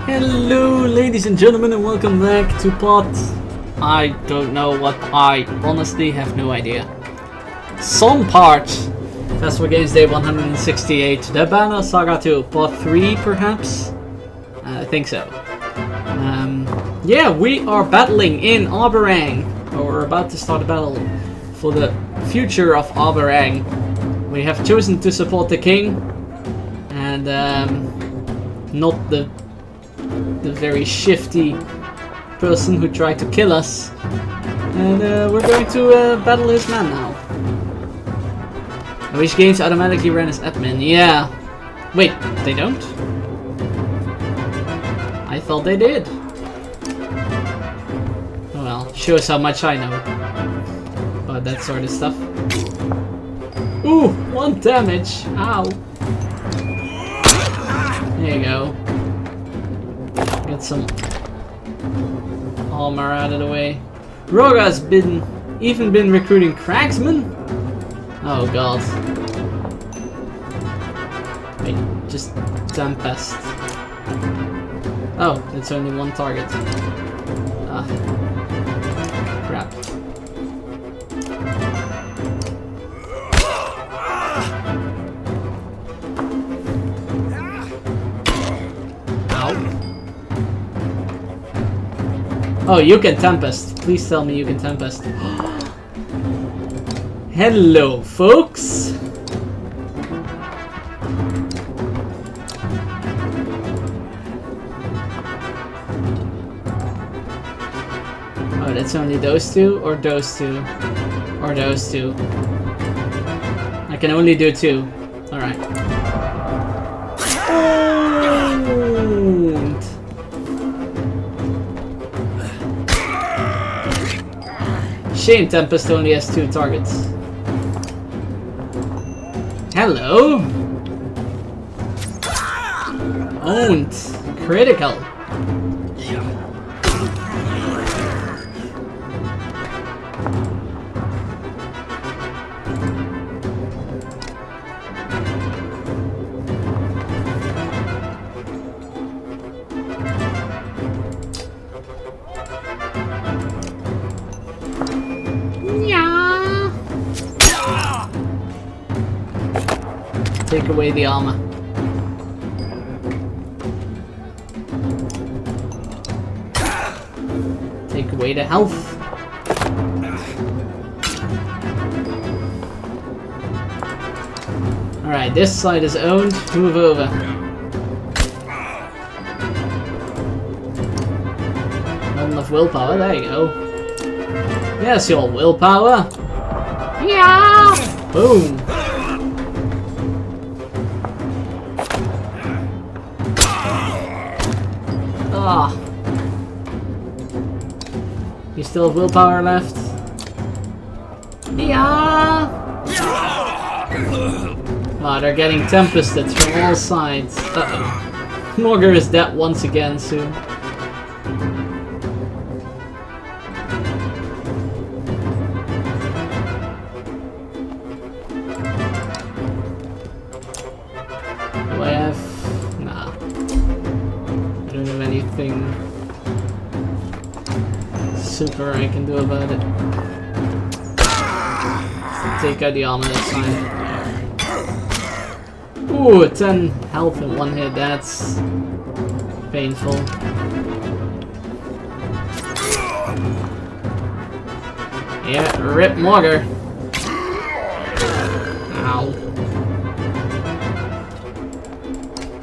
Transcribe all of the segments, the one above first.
Hello ladies and gentlemen and welcome back to Pot. I don't know what, I honestly have no idea. Some part. AstralGames Day 168. The Banner Saga 2. Pot 3 perhaps? I think so. Yeah, we are battling in Aberang. Or we're about to start a battle for the future of Aberang. We have chosen to support the king. And not the very shifty person who tried to kill us. And we're going to battle his man now. Which games automatically ran as admin? Yeah. Wait, they don't? I thought they did. Oh well, shows how much I know about that sort of stuff. Ooh, 1 damage. Ow. There you go. Get some armor out of the way. Roga's even been recruiting cragsmen? Oh god. Wait, just Tempest. Oh, it's only 1 target. Ah. Crap. Oh, you can Tempest. Please tell me you can Tempest. Hello, folks. Oh, that's only those 2, or those 2, or those 2. I can only do 2. Alright. Shame Tempest only has 2 targets. Hello! Owned! Critical! Take away the armor. Take away the health. Alright, this side is owned. Move over. Not enough willpower. There you go. Yes, your willpower. Yeah! Boom. Ah. You still have willpower left? Yeah. Wow, they're getting tempested from all sides. Uh-oh. Morgar is dead once again soon. Do I have... Nah. I don't have anything super I can do about it. Take out the armor, that's fine. Ooh, 10 health in 1 hit, that's painful. Yeah, rip Morgar. Ow.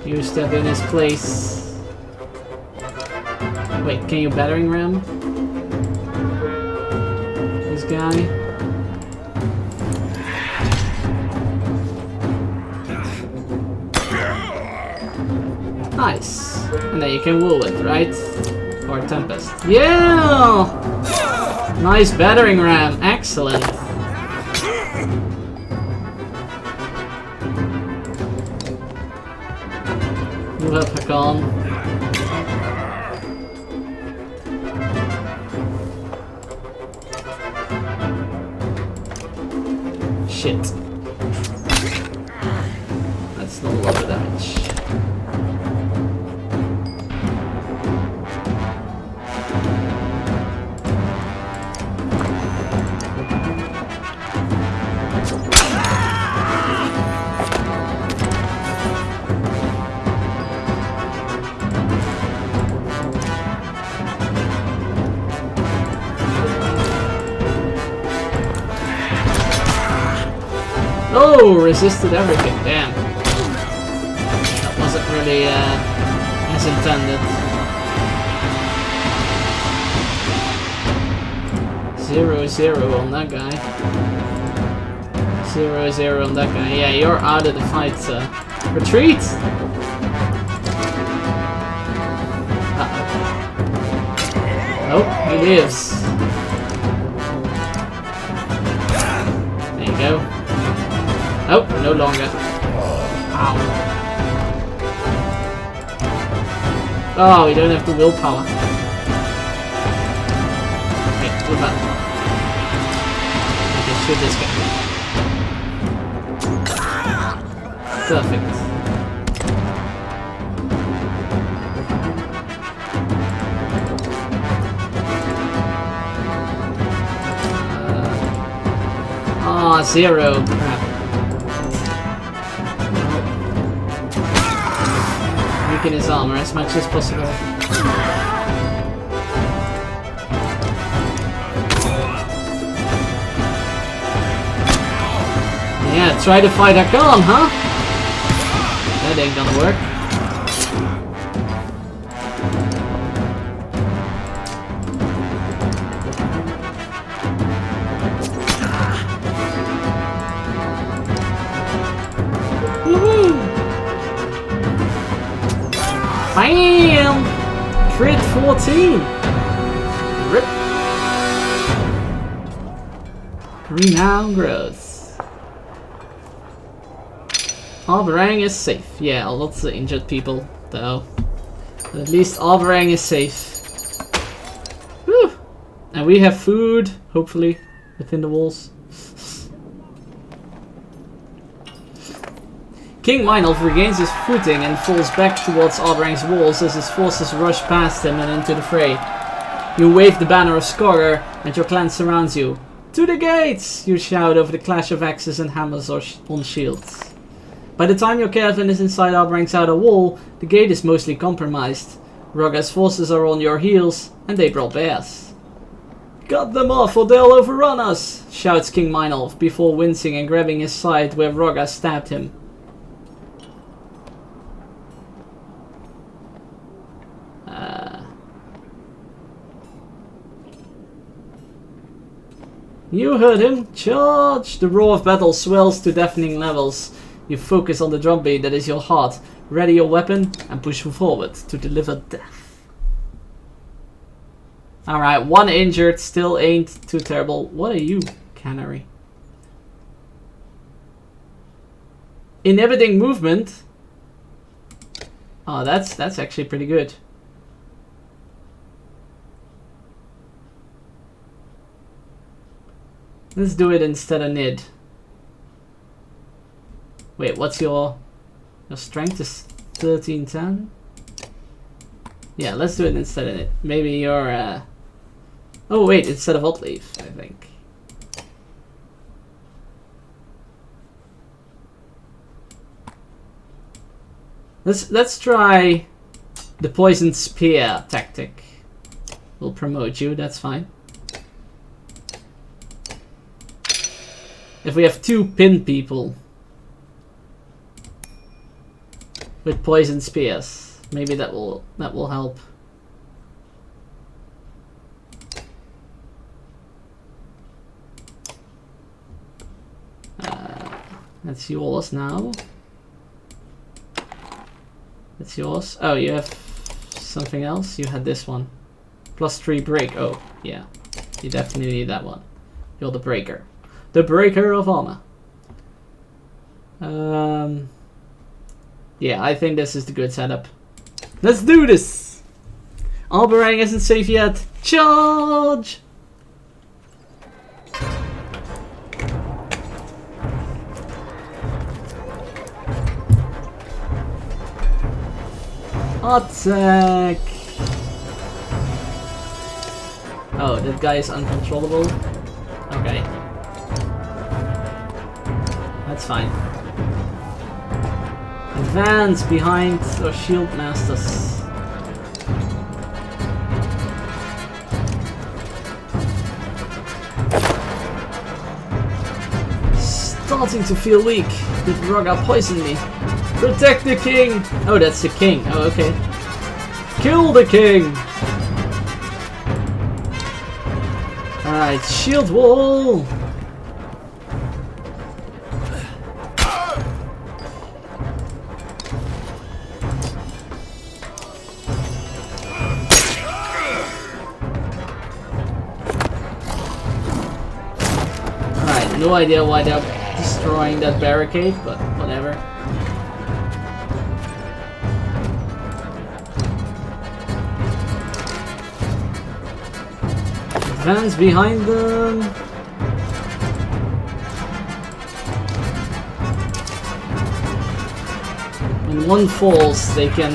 You step in his place. Wait, can you battering ram this guy? Nice. And then you can woo it, right? Or Tempest. Yeah! Nice battering ram. Excellent. Move up, Hakan. Shit. It's not a lot of damage. Oh, resisted everything, damn. That wasn't really as intended. 0-0 on that guy. 0-0 on that guy. Yeah, you're out of the fight, sir. Retreat! Uh-oh. Nope, he lives. There you go. Oh, no longer. Ow. Oh, we don't have the willpower. Okay, what about... I can shoot this guy. Perfect. Ah, 0. Crap. Weaken his armor as much as possible. Yeah, try to fight Hakan, huh? That ain't gonna work. Bam! Crit 14! Rip! Renown grows. Arborang is safe. Yeah, lots of injured people, though. But at least Arborang is safe. Whew! And we have food, hopefully, within the walls. King Meinolf regains his footing and falls back towards Arborang's walls as his forces rush past him and into the fray. You wave the banner of Scorer and your clan surrounds you. To the gates! You shout over the clash of axes and hammers on shields. By the time your caravan is inside Arborang's outer wall, the gate is mostly compromised. Roga's forces are on your heels and they brought bears. Cut them off or they'll overrun us! Shouts King Meinolf before wincing and grabbing his side where Roga stabbed him. You heard him! Charge! The roar of battle swells to deafening levels. You focus on the drumbeat that is your heart, ready your weapon, and push forward to deliver death. Alright, 1 injured, still ain't too terrible. What are you, Canary? Inhibiting movement? Oh, that's actually pretty good. Let's do it instead of Nid. Wait, what's your strength is 1310? Yeah, let's do it instead of Nid. Maybe your oh wait, instead of Oddleaf, I think. Let's try the poison spear tactic. We'll promote you, that's fine. If we have 2 pin people with poison spears, maybe that will help. That's yours now. That's yours. Oh, you have something else? You had this one. +3 break. Oh, yeah. You definitely need that one. You're the breaker. The breaker of armor. Yeah, I think this is the good setup. Let's do this! Arborang isn't safe yet. Charge! Attack! Oh, that guy is uncontrollable. Okay. That's fine. Advance behind our shield masters. Starting to feel weak. Did Raga poison me? Protect the king! Oh, that's the king. Oh, okay. Kill the king! Alright, shield wall! Alright, no idea why they're destroying that barricade, but whatever. Advance behind them. When one falls, they can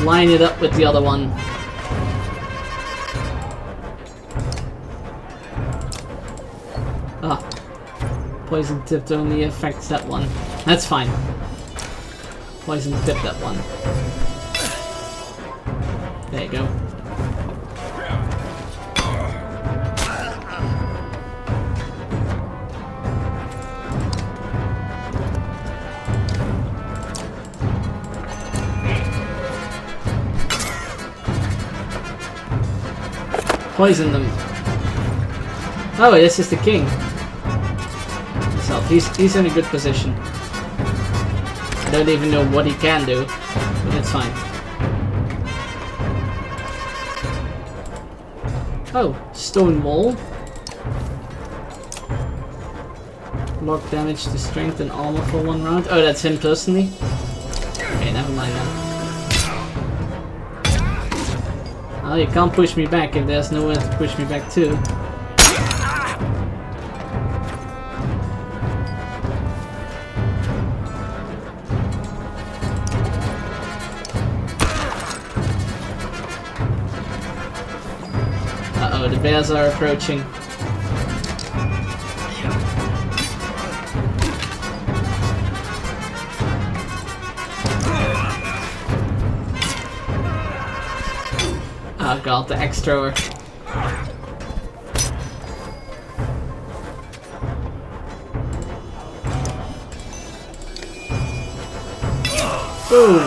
line it up with the other one. Ah, poison tipped only affects that one. That's fine. Poison tipped that one. There you go. Poison them. Oh, this is the king. Himself. He's in a good position. I don't even know what he can do, but it's fine. Oh, stone wall. Block damage to strength and armor for 1 round. Oh, that's him personally. Okay, never mind then. Oh, you can't push me back if there's nowhere to push me back to. Uh-oh, the bears are approaching. Oh god, the extra. Boom!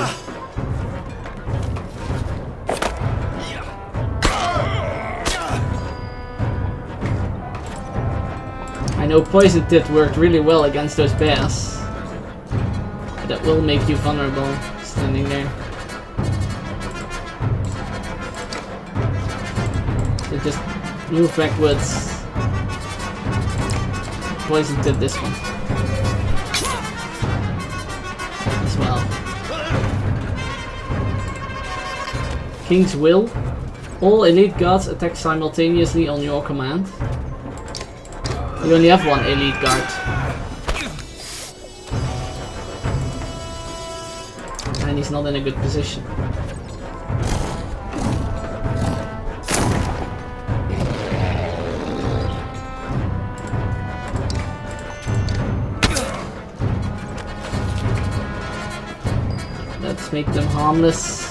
I know poison tip worked really well against those bears, but that will make you vulnerable standing there. So just move backwards. Poison tip this one as well. King's Will. All elite guards attack simultaneously on your command. You only have one elite guard. And he's not in a good position. Let's make them harmless.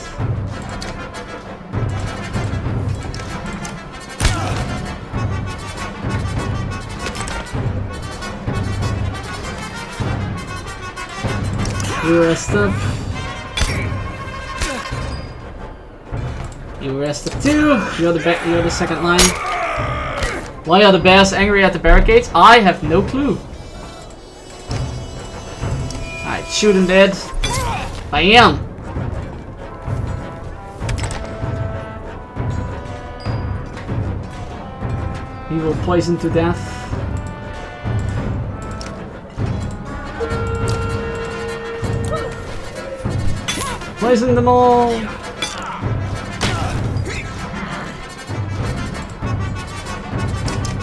You rest up. You rest up too. You're the second line. Why are the bears angry at the barricades? I have no clue. Alright, shoot him dead. Bam! He will poison to death. Poison them all!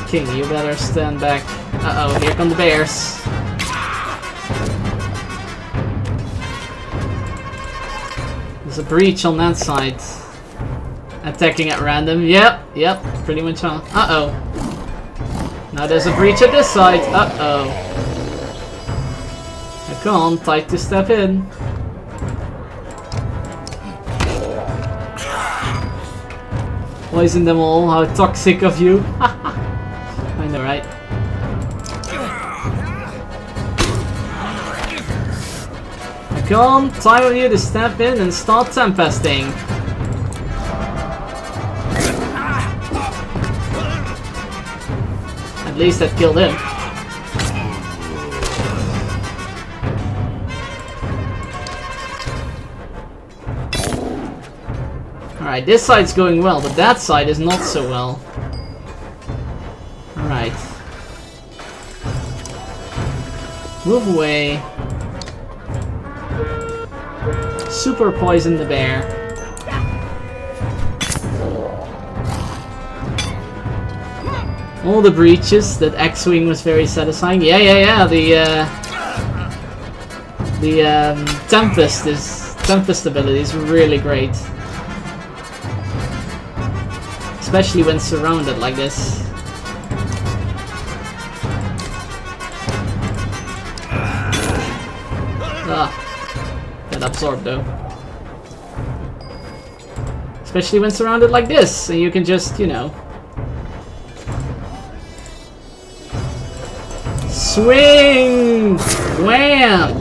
King, you better stand back. Uh-oh, here come the bears. There's a breach on that side. Attacking at random. Yep, pretty much on. Uh-oh. Now there's a breach at this side. Uh-oh. Come on, tight to step in. Poison them all, how toxic of you. I know, right? Come on, time on you to step in and start tempesting. At least that killed him. Alright, this side's going well, but that side is not so well. Alright. Move away. Super poison the bear. All the breaches. That X-Wing was very satisfying. Yeah. The Tempest ability is really great. Especially when surrounded like this. Get absorbed though. Especially when surrounded like this, so you can just, you know, swing! Wham!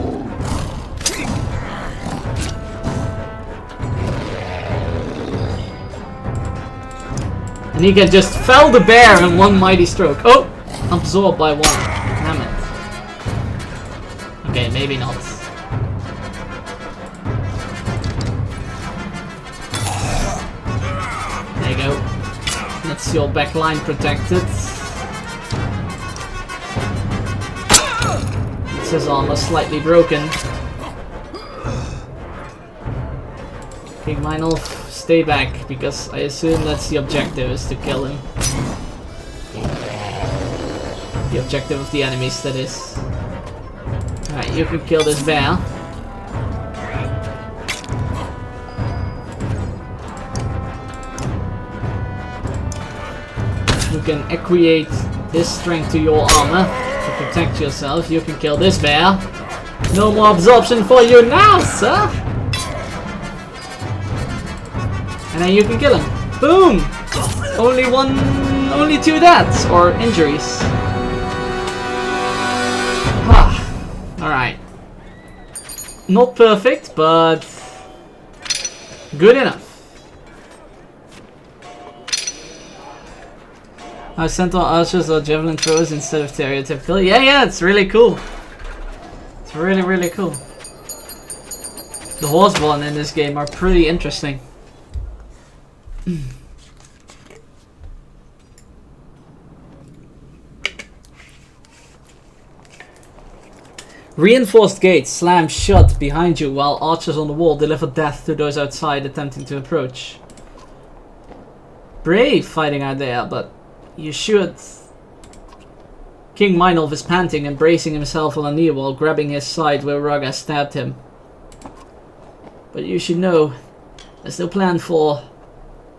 And he can just fell the bear in one mighty stroke. Oh! Absorbed by one. Damn it. Okay, maybe not. There you go. That's your backline protected. His armor slightly broken. King Meinolf, stay back, because I assume that's the objective, is to kill him. The objective of the enemies, that is. Alright, you can kill this bear. You can equate his strength to your armor. Protect yourself, you can kill this bear. No more absorption for you now, sir! And then you can kill him. Boom! Only 2 deaths, or injuries. Alright. Not perfect, but good enough. Our centaur archers or javelin throwers instead of stereotypical. Yeah, it's really cool. It's really cool. The horseborn in this game are pretty interesting. Reinforced gates slam shut behind you while archers on the wall deliver death to those outside attempting to approach. Brave fighting out there, but you should. King Meinolf is panting and bracing himself on a knee while grabbing his side where Raga stabbed him. But you should know, there's no plan for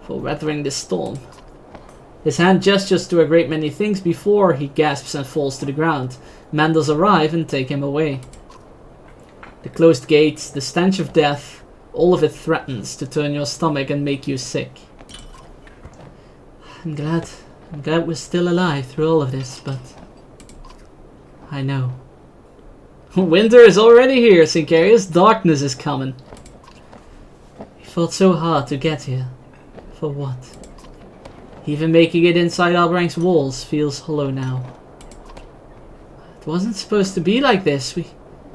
weathering this storm. His hand gestures to a great many things before he gasps and falls to the ground. Mandals arrive and take him away. The closed gates, the stench of death, all of it threatens to turn your stomach and make you sick. I'm glad we're still alive through all of this, but I know. Winter is already here, Sincarius. Darkness is coming. We fought so hard to get here. For what? Even making it inside AstralGames' walls feels hollow now. It wasn't supposed to be like this. We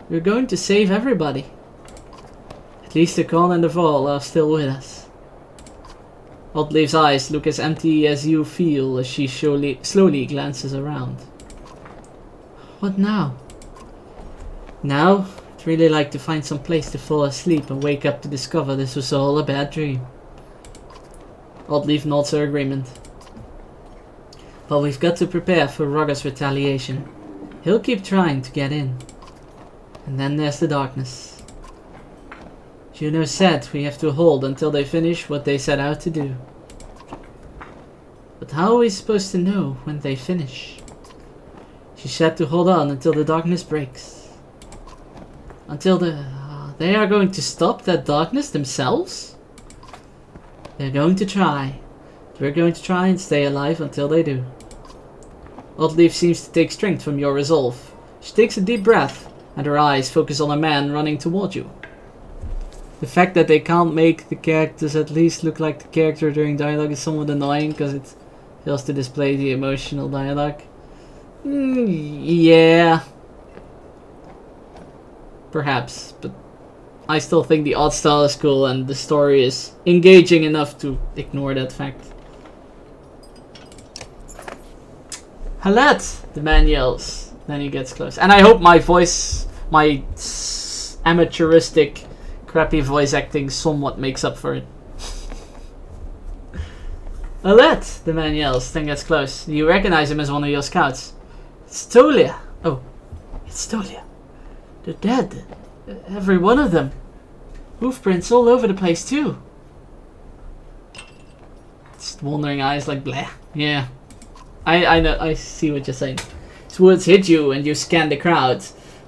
were going to save everybody. At least the Khan and the Val are still with us. Oddleif's eyes look as empty as you feel as she slowly glances around. What now? Now, I'd really like to find some place to fall asleep and wake up to discover this was all a bad dream. Oddleif nods her agreement. But we've got to prepare for Raga's retaliation. He'll keep trying to get in. And then there's the darkness. Juno said we have to hold until they finish what they set out to do. But how are we supposed to know when they finish? She said to hold on until the darkness breaks. Until they are going to stop that darkness themselves? They're going to try. We're going to try and stay alive until they do. Oddleaf seems to take strength from your resolve. She takes a deep breath, and her eyes focus on a man running toward you. The fact that they can't make the characters at least look like the character during dialogue is somewhat annoying, because it fails to display the emotional dialogue. Yeah. Perhaps, but I still think the art style is cool and the story is engaging enough to ignore that fact. Halat! The man yells. Then he gets close. And I hope my voice, my amateuristic, crappy voice acting somewhat makes up for it. Halat! The man yells, then gets close. You recognize him as one of your scouts. It's Tolia. Oh, it's Tolia. They're dead. Every one of them. Hoofprints all over the place too. Just wandering eyes like bleh. Yeah. I know, I see what you're saying. His words hit you and you scan the crowd.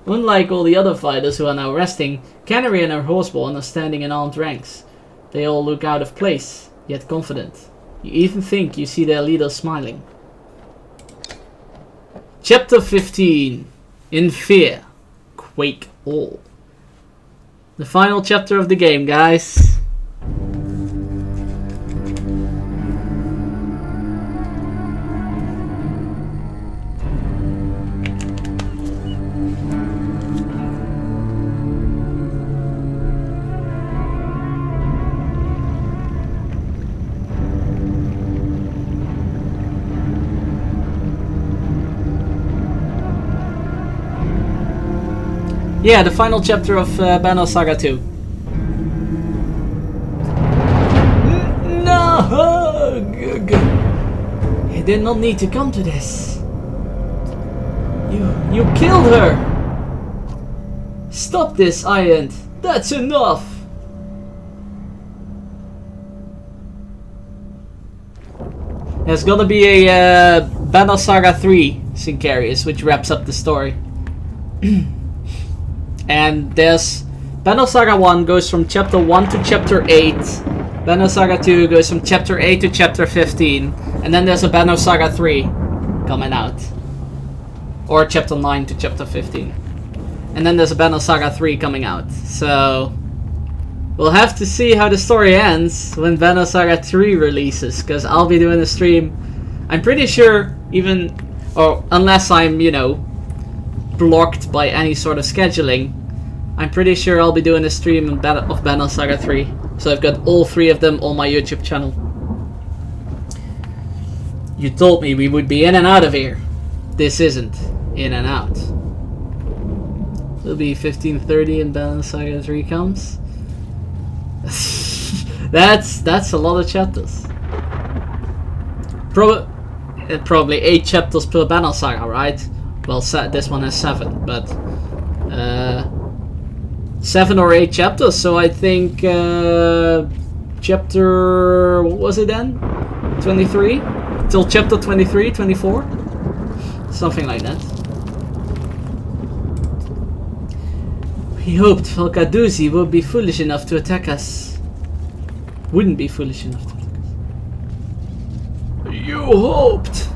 Unlike all the other fighters who are now resting, Canary and her horseborn are standing in armed ranks. They all look out of place, yet confident. You even think you see their leader smiling. Chapter 15. In Fear. Quake all. The final chapter of the game, guys. Yeah, the final chapter of Banner Saga 2. No! You did not need to come to this. You killed her! Stop this, Iant. That's enough! There's gonna be a Banner Saga 3 Syncarius, which wraps up the story. And there's Banner Saga 1 goes from chapter 1 to chapter 8. Banner Saga 2 goes from chapter 8 to chapter 15. And then there's a Banner Saga 3 coming out. Or chapter 9 to chapter 15. And then there's a Banner Saga 3 coming out. So we'll have to see how the story ends when Banner Saga 3 releases. Because I'll be doing a stream. I'm pretty sure even, or unless I'm, you know, blocked by any sort of scheduling, I'm pretty sure I'll be doing a stream of Banner Saga 3. So I've got all 3 of them on my YouTube channel. You told me we would be in and out of here. This isn't in and out. It'll be 15:30 and Banner Saga 3 comes. That's a lot of chapters. Probably 8 chapters per Banner Saga, right? Well, this one has 7, but 7 or 8 chapters. So I think chapter, what was it then? 23 till chapter 23, 24, something like that. We hoped Falcaduzi would be foolish enough to attack us. Wouldn't be foolish enough to attack us. You hoped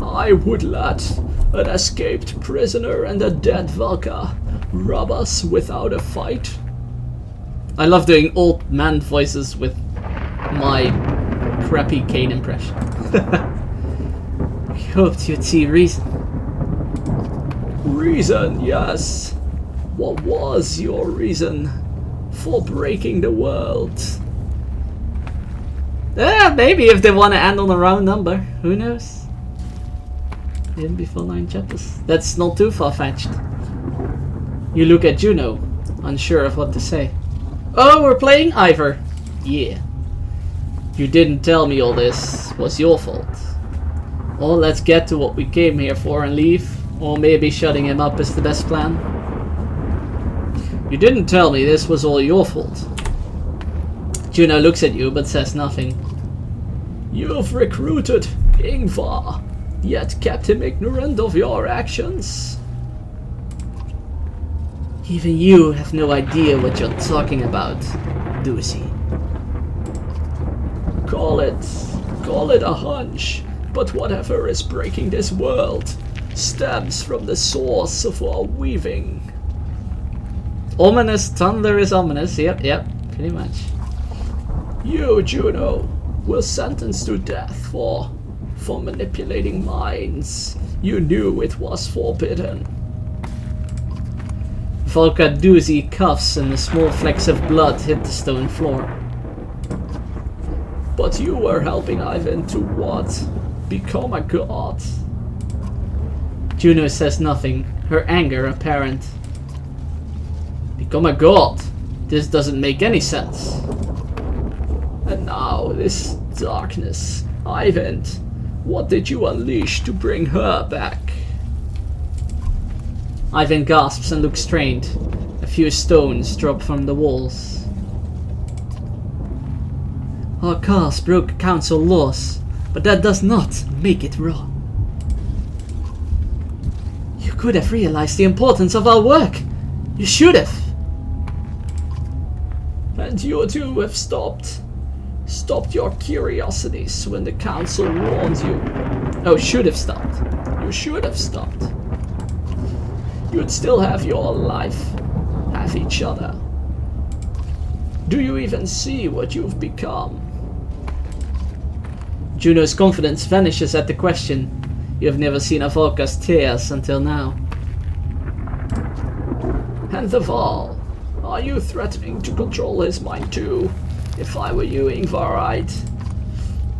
I would let an escaped prisoner and a dead Valka rob us without a fight? I love doing old man voices with my crappy Kane impression. We hoped you'd see reason. Reason, yes. What was your reason for breaking the world? Maybe if they want to end on a round number. Who knows? Even before 9 chapters. That's not too far-fetched. You look at Juno, unsure of what to say. Oh, we're playing Ivor. Yeah. You didn't tell me all this was your fault. Well, let's get to what we came here for and leave. Or maybe shutting him up is the best plan. You didn't tell me this was all your fault. Juno looks at you but says nothing. You've recruited Ingvar, yet kept him ignorant of your actions. Even you have no idea what you're talking about, Doozy. Call it a hunch, but whatever is breaking this world stems from the source of our weaving. Ominous thunder is ominous, yep, pretty much. You, Juno, were sentenced to death for manipulating minds. You knew it was forbidden. Volka Doozy coughs and a small flecks of blood hit the stone floor. But you were helping Ivan to what? Become a god. Juno says nothing, her anger apparent. Become a god? This doesn't make any sense. And now this darkness. Ivan, what did you unleash to bring her back? Ivan gasps and looks strained. A few stones drop from the walls. Our cause broke council laws, but that does not make it wrong. You could have realized the importance of our work. You should have. And you two have stopped your curiosities when the council warns you. Oh, should have stopped. You should have stopped. You'd still have your life, have each other. Do you even see what you've become? Juno's confidence vanishes at the question. You have never seen Avolka's tears until now. And the Val, are you threatening to control his mind too? If I were you, Ingvar, I'd...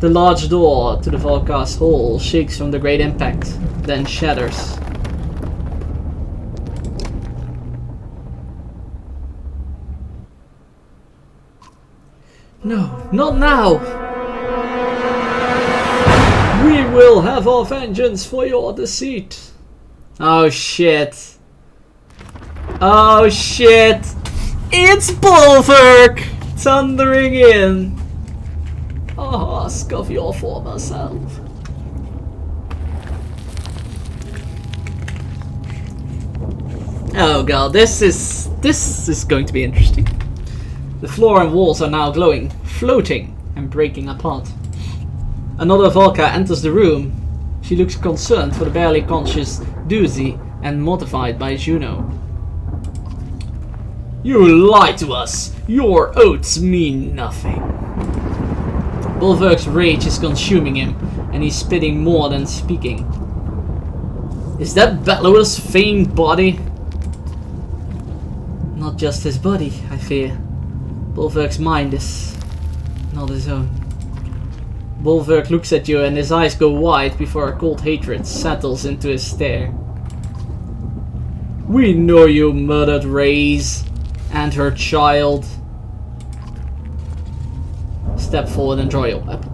The large door to the Volka's hall shakes from the great impact, then shatters. No, not now! We will have our vengeance for your deceit. Oh shit. Oh shit. It's Bulwark thundering in. A husk of your former self. Oh god, this is going to be interesting. The floor and walls are now glowing, floating and breaking apart. Another Volka enters the room. She looks concerned for the barely conscious Doozy and mortified by Juno. You lied to us! Your oaths mean nothing. Bulwark's rage is consuming him, and he's spitting more than speaking. Is that Bellower's famed body? Not just his body, I fear. Bulwark's mind is not his own. Bulwark looks at you and his eyes go wide before a cold hatred settles into his stare. We know you murdered Reyes and her child. Step forward and draw your weapon.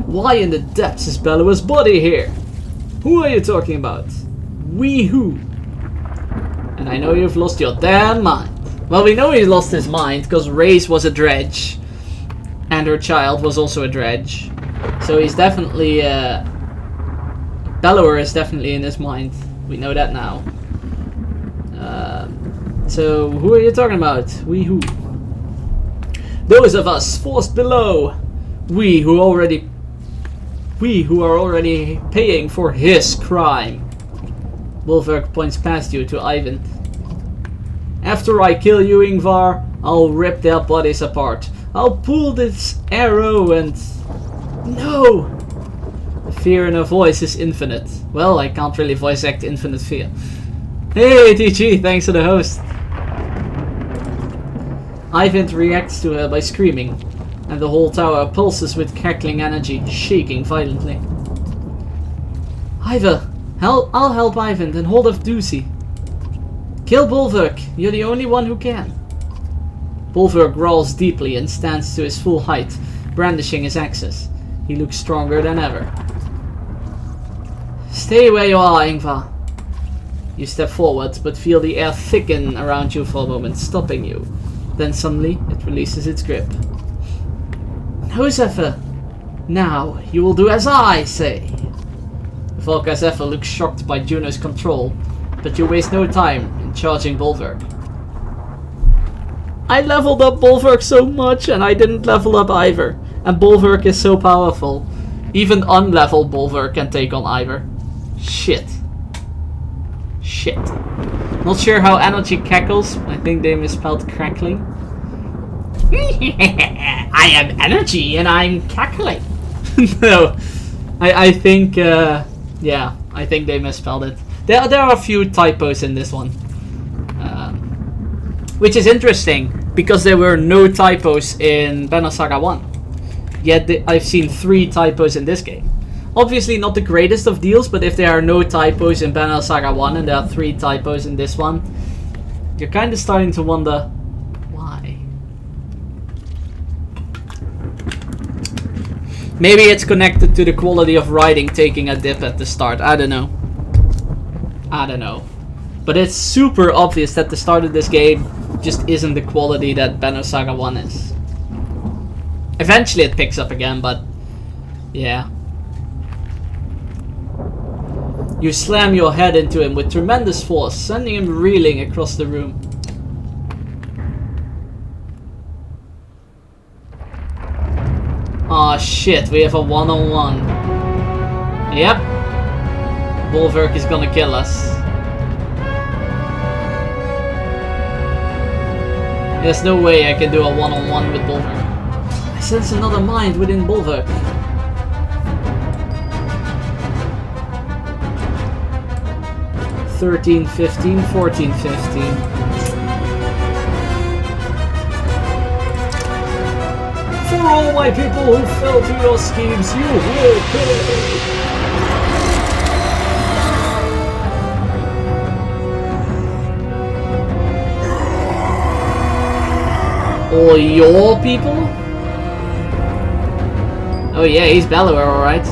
Why in the depths is Bellower's body here? Who are you talking about? We who? And I know you've lost your damn mind. Well, we know he lost his mind because Reyes was a dredge and her child was also a dredge. So he's definitely, Bellower is definitely in his mind. We know that now. So who are you talking about? We who? Those of us forced below. We who are already paying for his crime. Bulwark points past you to Ivan. After I kill you, Ingvar, I'll rip their bodies apart. I'll pull this arrow and... No! The fear in her voice is infinite. Well, I can't really voice act infinite fear. Hey TG, thanks for the host. Ivan reacts to her by screaming, and the whole tower pulses with crackling energy, shaking violently. Ivar, I'll help Ivan and hold off Doozy. Kill Bulwark, you're the only one who can. Bulwark growls deeply and stands to his full height, brandishing his axes. He looks stronger than ever. Stay where you are, Ingvar. You step forward, but feel the air thicken around you for a moment, stopping you. Then suddenly, it releases its grip. Josefa, now you will do as I say. Volkazefa looks shocked by Juno's control, but you waste no time in charging Bulwark. I leveled up Bulwark so much and I didn't level up Ivor. And Bulwark is so powerful. Even unleveled Bulwark can take on Ivor. Shit. Shit. Not sure how energy cackles. I think they misspelled crackling. I am energy and I'm cackling. No. I think, yeah, I think they misspelled it. There are a few typos in this one. Which is interesting, because there were no typos in Banner Saga 1. Yet I've seen 3 typos in this game. Obviously not the greatest of deals, but if there are no typos in Banner Saga 1 and there are 3 typos in this one, you're kind of starting to wonder why. Maybe it's connected to the quality of writing taking a dip at the start. I don't know. I don't know. But it's super obvious that the start of this game just isn't the quality that Banner Saga 1 is. Eventually it picks up again, but yeah. You slam your head into him with tremendous force, sending him reeling across the room. Aw, shit, we have a one-on-one. Yep. Bulwark is gonna kill us. There's no way I can do a one-on-one with Bulwark. I sense another mind within Bulwark. $13, $15, $14, $15. For all my people who fell to your schemes, you will pay! All your people? Oh yeah, he's Bellower, alright.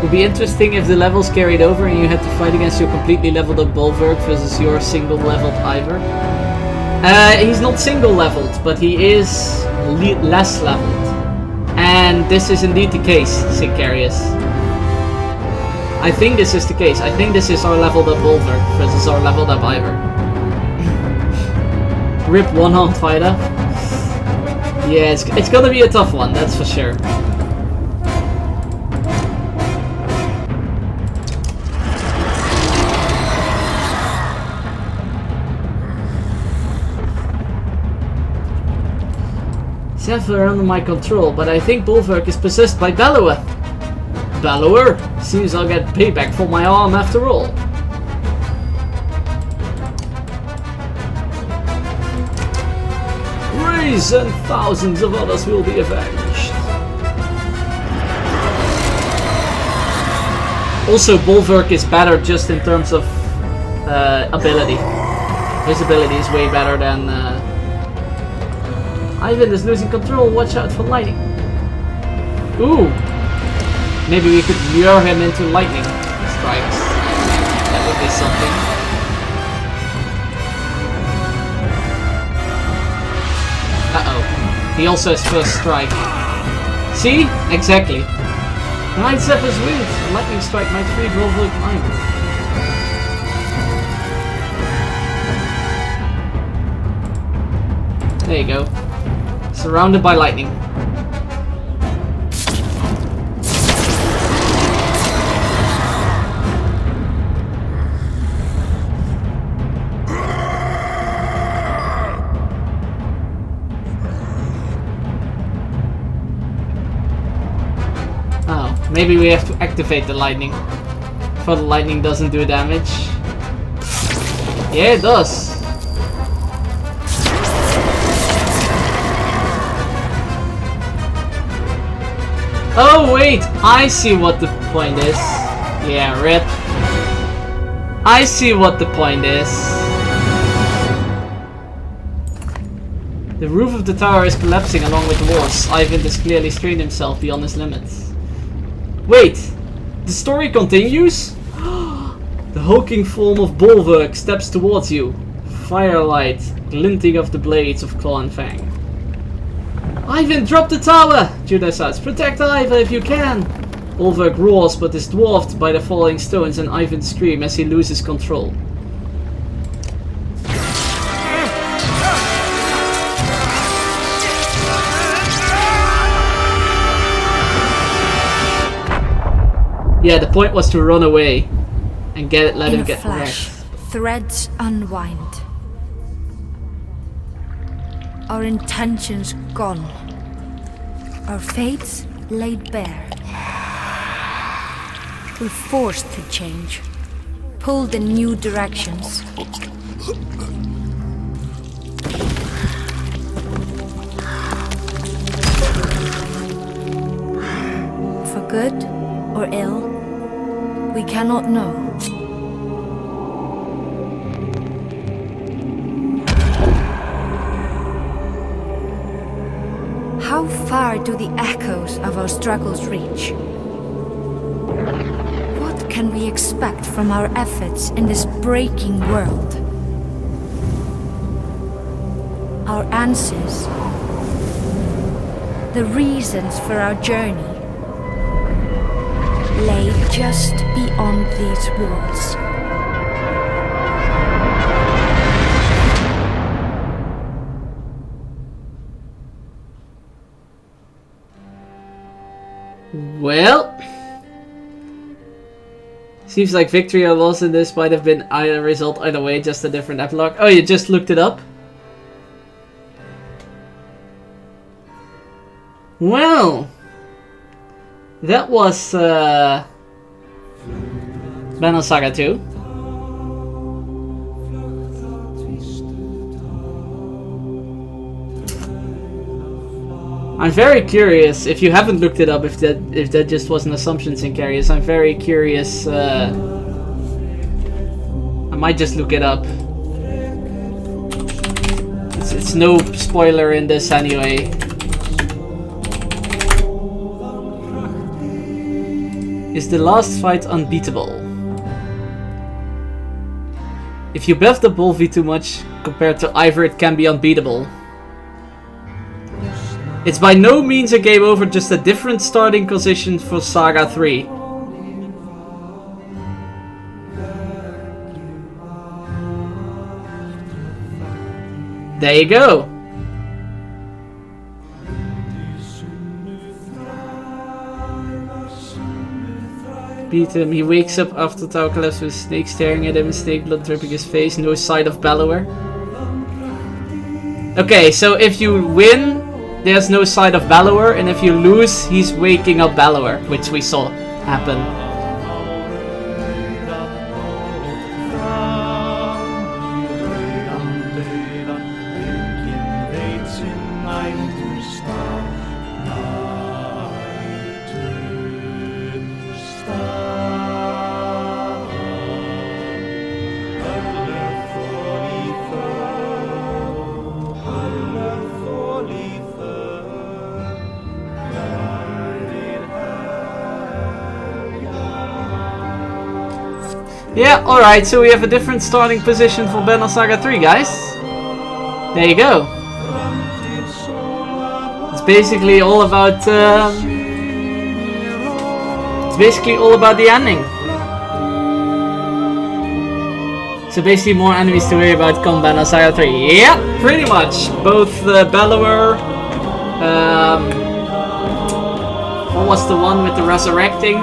Would be interesting if the levels carried over and you had to fight against your completely leveled up Bulwark versus your single leveled Ivor. He's not single leveled, but he is less leveled. And this is indeed the case, Sicarius. I think this is the case. I think this is our leveled up Bulwark versus our leveled up Ivor. Rip one-hand fighter. Yeah, it's gonna be a tough one, that's for sure. Zephyr are under my control, but I think Bulwark is possessed by Bellower. Bellower? Seems I'll get payback for my arm after all. And thousands of others will be avenged. Also, Bulwark is better just in terms of ability. His ability is way better than... Ivan is losing control, watch out for lightning. Ooh! Maybe we could lure him into lightning strikes. That would be something. Uh-oh. He also has first strike. See? Exactly. Nine Zephyr's wings. A lightning strike might free Bulwark mind. There you go. Surrounded by lightning. Maybe we have to activate the lightning. For the lightning doesn't do damage. Yeah, it does. Oh wait, I see what the point is. Yeah, rip. I see what the point is. The roof of the tower is collapsing along with the walls. Ivan has clearly strained himself beyond his limits. Wait, the story continues? The hulking form of Bulwark steps towards you. Firelight glinting off the blades of claw and fang. Ivan, drop the tower! Judah shouts. Protect Ivan if you can! Ulverk roars, but is dwarfed by the falling stones, and Ivan screams as he loses control. Yeah, the point was to run away and let him get wrecked. Threads unwind. Our intentions gone. Our fates laid bare. We're forced to change. Pulled in new directions. For good or ill, we cannot know. How far do the echoes of our struggles reach? What can we expect from our efforts in this breaking world? Our answers, the reasons for our journey, lay just beyond these walls. Well, seems like victory or loss in this might have been either result either way, just a different epilogue. Oh, you just looked it up? Well, that was Banner Saga 2. I'm very curious, if you haven't looked it up, if that just was an assumption, Sincarius, I'm very curious. I might just look it up. It's no spoiler in this anyway. Is the last fight unbeatable? If you buff the Bolvi too much compared to Ivor, it can be unbeatable. It's by no means a game over, just a different starting position for Saga 3. There you go. Beat him. He wakes up after the tower collapse with snake staring at him and snake blood dripping his face. No sight of Bellower. Okay, so if you win, there's no sight of Bellower, and if you lose, he's waking up Bellower, which we saw happen. Yeah, alright, so we have a different starting position for Banner Saga 3, guys. There you go. It's basically all about the ending. So basically more enemies to worry about come Banner Saga 3. Yeah, pretty much. Both Bellower, what was the one with the resurrecting?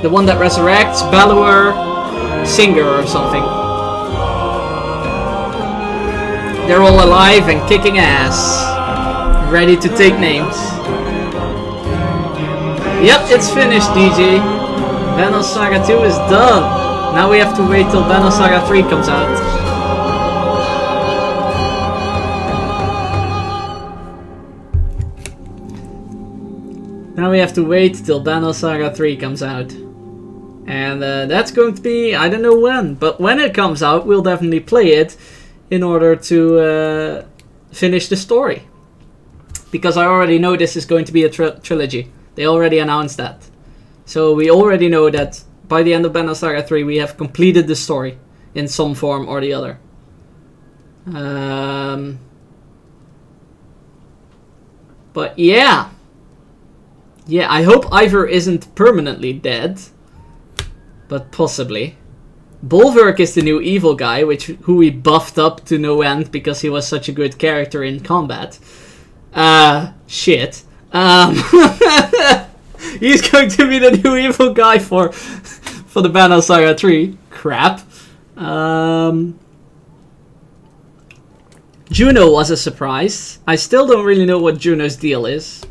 The one that resurrects, Bellower, Singer or something. They're all alive and kicking ass. Ready to take names. Yep, it's finished, DG. Banner Saga 2 is done. Now we have to wait till Banner Saga 3 comes out. Now we have to wait till Banner Saga 3 comes out. And that's going to be, I don't know when, but when it comes out, we'll definitely play it in order to finish the story. Because I already know this is going to be a trilogy. They already announced that. So we already know that by the end of Banner Saga 3, we have completed the story in some form or the other. But yeah. Yeah, I hope Ivor isn't permanently dead. But possibly. Bulwark is the new evil guy, who we buffed up to no end because he was such a good character in combat. Shit. He's going to be the new evil guy for the Banner Saga 3. Crap. Juno was a surprise. I still don't really know what Juno's deal is.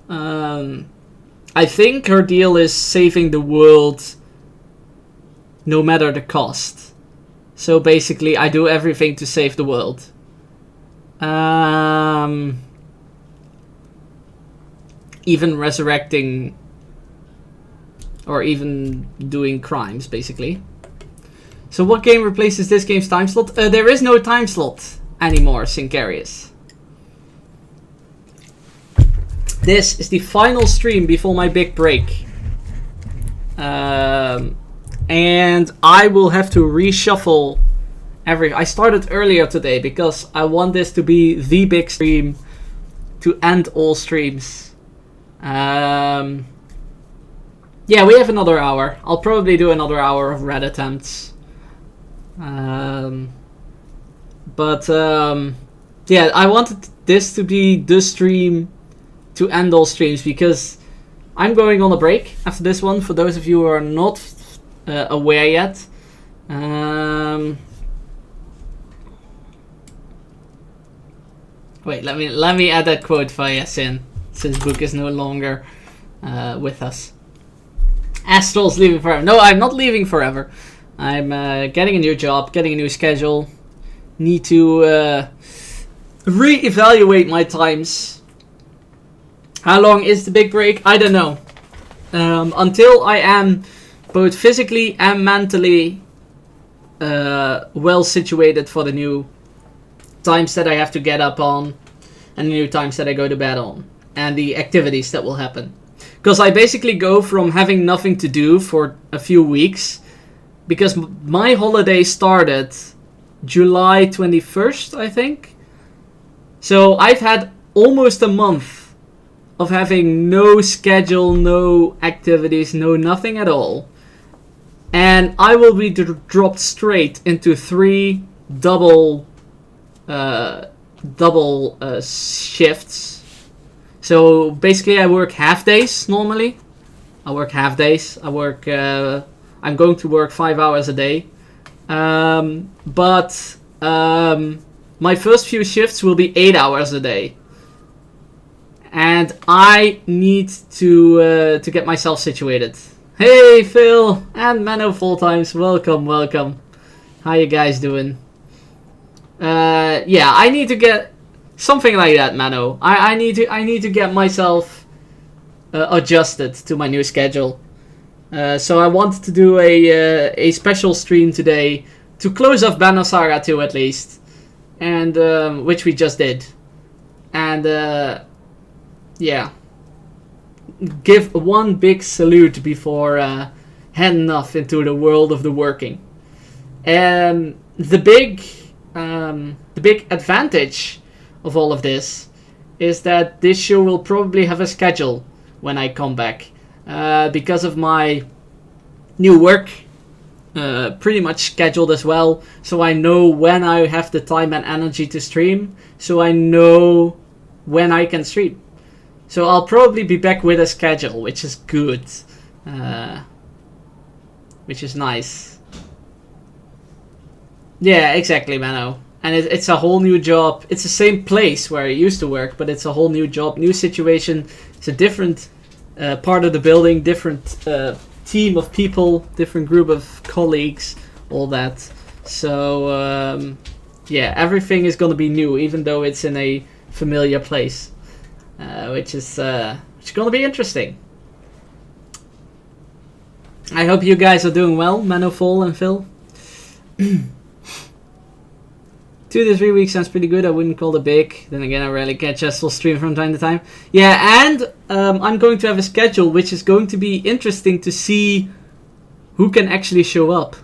I think her deal is saving the world no matter the cost. So basically, I do everything to save the world. Even resurrecting or even doing crimes, basically. So what game replaces this game's time slot? There is no time slot anymore, Sincarius. This is the final stream before my big break. And I will have to reshuffle I started earlier today because I want this to be the big stream to end all streams. Yeah, we have another hour. I'll probably do another hour of red attempts. Yeah, I wanted this to be the stream to end all streams because I'm going on a break after this one. For those of you who are not aware yet, wait, let me add that quote for Yasin, since Book is no longer with us. Astral's leaving forever. No, I'm not leaving forever. I'm getting a new job, getting a new schedule. Need to re-evaluate my times. How long is the big break? I don't know. Until I am both physically and mentally well situated for the new times that I have to get up on and the new times that I go to bed on and the activities that will happen. Because I basically go from having nothing to do for a few weeks, because my holiday started July 21st, I think. So I've had almost a month of having no schedule, no activities, no nothing at all. And I will be dropped straight into 3 double shifts. So basically I work half days normally. I'm going to work 5 hours a day. But my first few shifts will be 8 hours a day. And I need to get myself situated. Hey Phil and Mano Full Times, welcome. How you guys doing? Yeah, I need to get something like that, Mano. I need to get myself adjusted to my new schedule. So I wanted to do a special stream today to close off Banner Saga 2 at least, and which we just did, and yeah, give one big salute before heading off into the world of the working. The big advantage of all of this is that this show will probably have a schedule when I come back, because of my new work pretty much scheduled as well, so I know when I have the time and energy to stream, so I know when I can stream. So I'll probably be back with a schedule, which is good, which is nice. Yeah, exactly, Mano. And it's a whole new job. It's the same place where I used to work, but it's a whole new job, new situation. It's a different part of the building, different team of people, different group of colleagues, all that. So yeah, everything is going to be new, even though it's in a familiar place, which is going to be interesting. I hope you guys are doing well, Manofol and Phil. 2 to 3 weeks sounds pretty good. I wouldn't call it big. Then again, I rarely catch Astral stream from time to time. Yeah, and I'm going to have a schedule which is going to be interesting to see who can actually show up.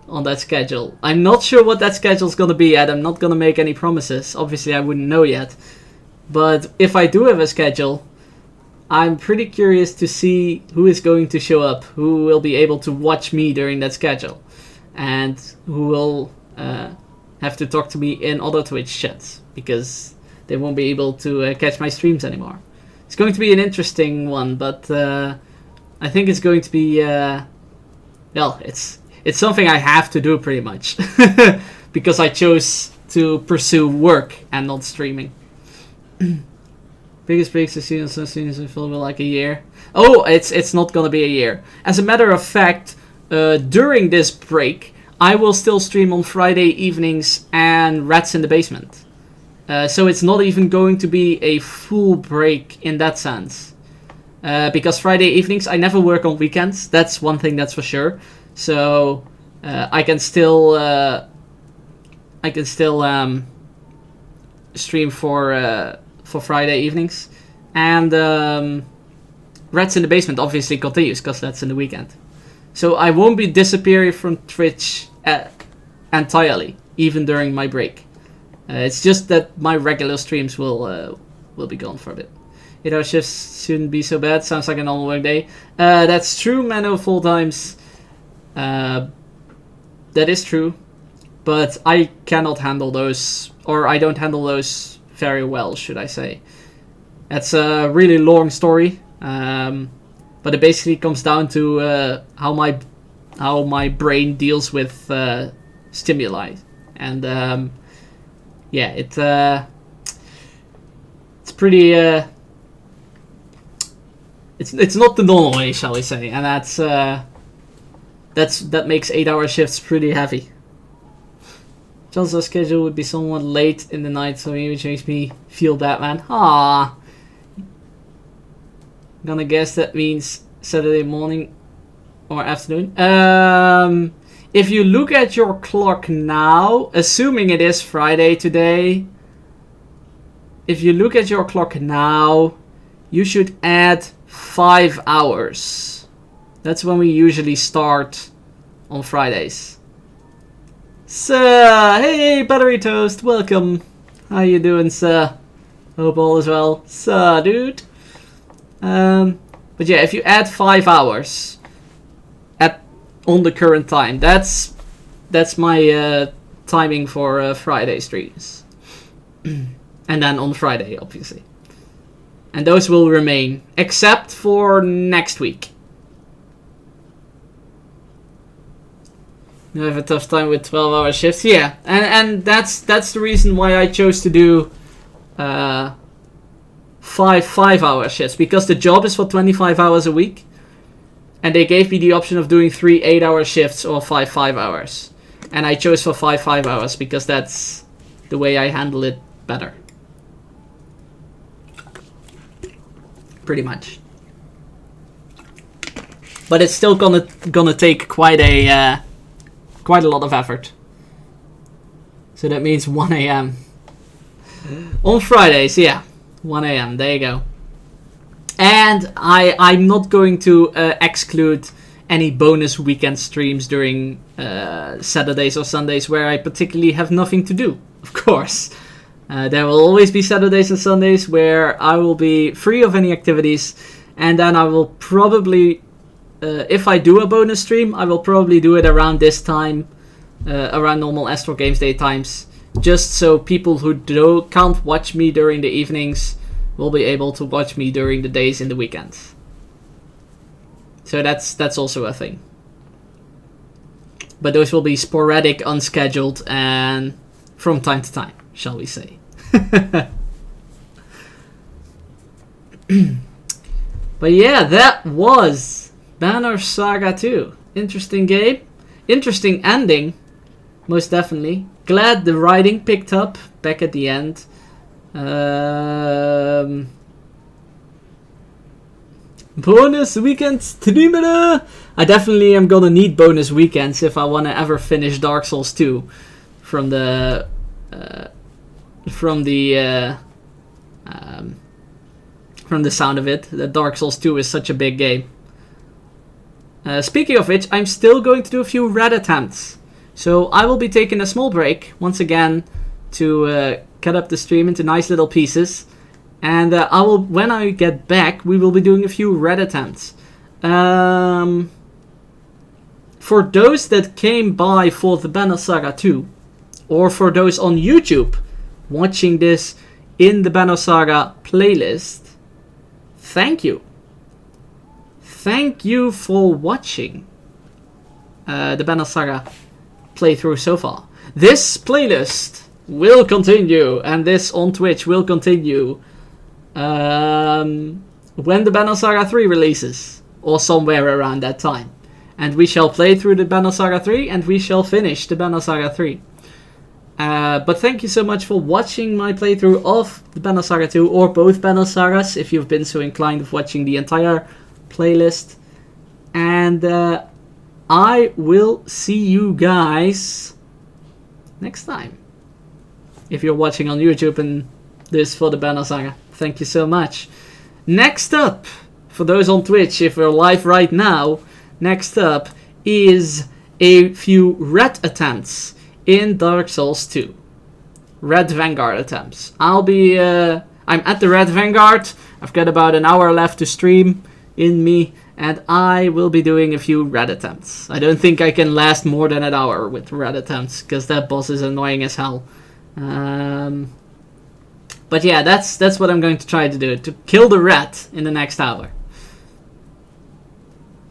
on that schedule. I'm not sure what that schedule's gonna be yet. I'm not gonna make any promises. Obviously, I wouldn't know yet. But if I do have a schedule, I'm pretty curious to see who is going to show up, who will be able to watch me during that schedule, and who will have to talk to me in other Twitch chats, because they won't be able to catch my streams anymore. It's going to be an interesting one, but I think it's going to be... well, it's something I have to do pretty much, because I chose to pursue work and not streaming. Biggest breaks as soon as I feel like a year. Oh, it's not gonna be a year. As a matter of fact, during this break, I will still stream on Friday evenings and Rats in the Basement. So it's not even going to be a full break in that sense. Because Friday evenings, I never work on weekends. That's one thing that's for sure. So I can still stream for Friday evenings, and Rats in the Basement obviously continues because that's in the weekend. So I won't be disappearing from Twitch entirely, even during my break. It's just that my regular streams will be gone for a bit. 8-hour shifts shouldn't be so bad. Sounds like a normal work day. That's true, manual full times. That is true, but I cannot handle those, or I don't handle those very well, should I say. That's a really long story, but it basically comes down to how my brain deals with stimuli, and yeah, it's pretty. It's not the normal way, shall we say, and that makes 8-hour shifts pretty heavy. Chance's schedule would be somewhat late in the night, so which makes me feel bad, man. Ah, gonna guess that means Saturday morning or afternoon. If you look at your clock now, assuming it is Friday today, if you look at your clock now, you should add 5 hours. That's when we usually start on Fridays. Sir, hey, Battery Toast, welcome. How you doing, sir? Hope all is well, sir, dude. But yeah, if you add 5 hours on the current time, that's my timing for Friday streams, and then on Friday, obviously. And those will remain, except for next week. You have a tough time with 12-hour shifts, yeah, and that's the reason why I chose to do 5-hour shifts, because the job is for 25 hours a week, and they gave me the option of doing 3 8-hour shifts or 5 5-hours, and I chose for 5 5-hours because that's the way I handle it better, pretty much. But it's still gonna take quite a lot of effort. So that means 1 a.m. on Fridays, yeah. 1 a.m. There you go. And I'm not going to exclude any bonus weekend streams during Saturdays or Sundays where I particularly have nothing to do, of course. There will always be Saturdays and Sundays where I will be free of any activities, and then I will probably, if I do a bonus stream, I will probably do it around this time, around normal AstralGames day times, just so people who can't watch me during the evenings will be able to watch me during the days in the weekends. So that's also a thing. But those will be sporadic, unscheduled, and from time to time, shall we say. But yeah, that was Banner Saga 2. Interesting game. Interesting ending. Most definitely. Glad the writing picked up back at the end. Bonus weekend streamer. I definitely am gonna need bonus weekends if I want to ever finish Dark Souls 2 from the sound of it. That Dark Souls 2 is such a big game. Speaking of which, I'm still going to do a few red attempts So I will be taking a small break once again to cut up the stream into nice little pieces. And when I get back, we will be doing a few red attempts. For those that came by for the Banner Saga 2, or for those on YouTube watching this in the Banner Saga playlist, thank you. Thank you for watching the Banner Saga playthrough so far. This playlist will continue, and this on Twitch will continue when the Banner Saga 3 releases, or somewhere around that time. And we shall play through the Banner Saga 3, and we shall finish the Banner Saga 3. But thank you so much for watching my playthrough of the Banner Saga 2, or both Banner Sagas, if you've been so inclined of watching the entire playlist. And I will see you guys next time. If you're watching on YouTube and this for the Banner Saga, thank you so much. Next up, for those on Twitch, if we're live right now, next up is a few red attempts in Dark Souls 2. Red Vanguard attempts. I'm at the Red Vanguard. I've got about an hour left to stream in me, and I will be doing a few red attempts. I don't think I can last more than an hour with red attempts, because that boss is annoying as hell. But yeah, that's what I'm going to try to do, to kill the rat in the next hour.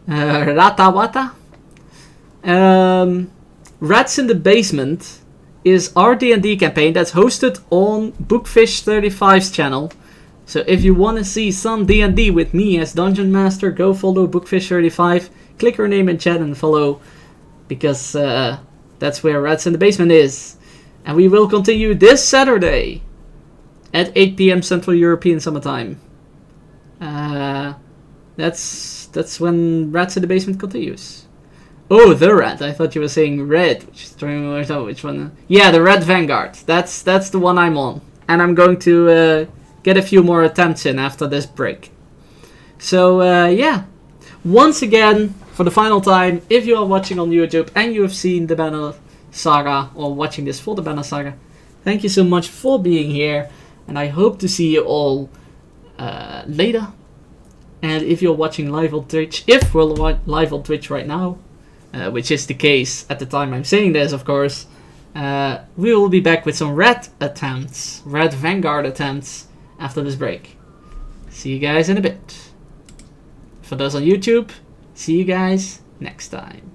Ratawata. Rats in the Basement is our D&D campaign that's hosted on Bookfish35's channel. So if you want to see some D&D with me as Dungeon Master, go follow Bookfish35. Click her name in chat and follow, because that's where Rats in the Basement is. And we will continue this Saturday at 8 PM Central European Summertime. That's when Rats in the Basement continues. Oh, the rat. I thought you were saying red. Which one? Yeah, the Red Vanguard. That's the one I'm on. And I'm going to get a few more attempts in after this break. So, yeah. Once again, for the final time, if you are watching on YouTube and you have seen the Banner Saga, or watching this for the Banner Saga, thank you so much for being here. And I hope to see you all later. And if you're watching live on Twitch, if we're live on Twitch right now, which is the case at the time I'm saying this, of course, we will be back with some red attempts, Red Vanguard attempts, after this break. See you guys in a bit. For those on YouTube, see you guys next time.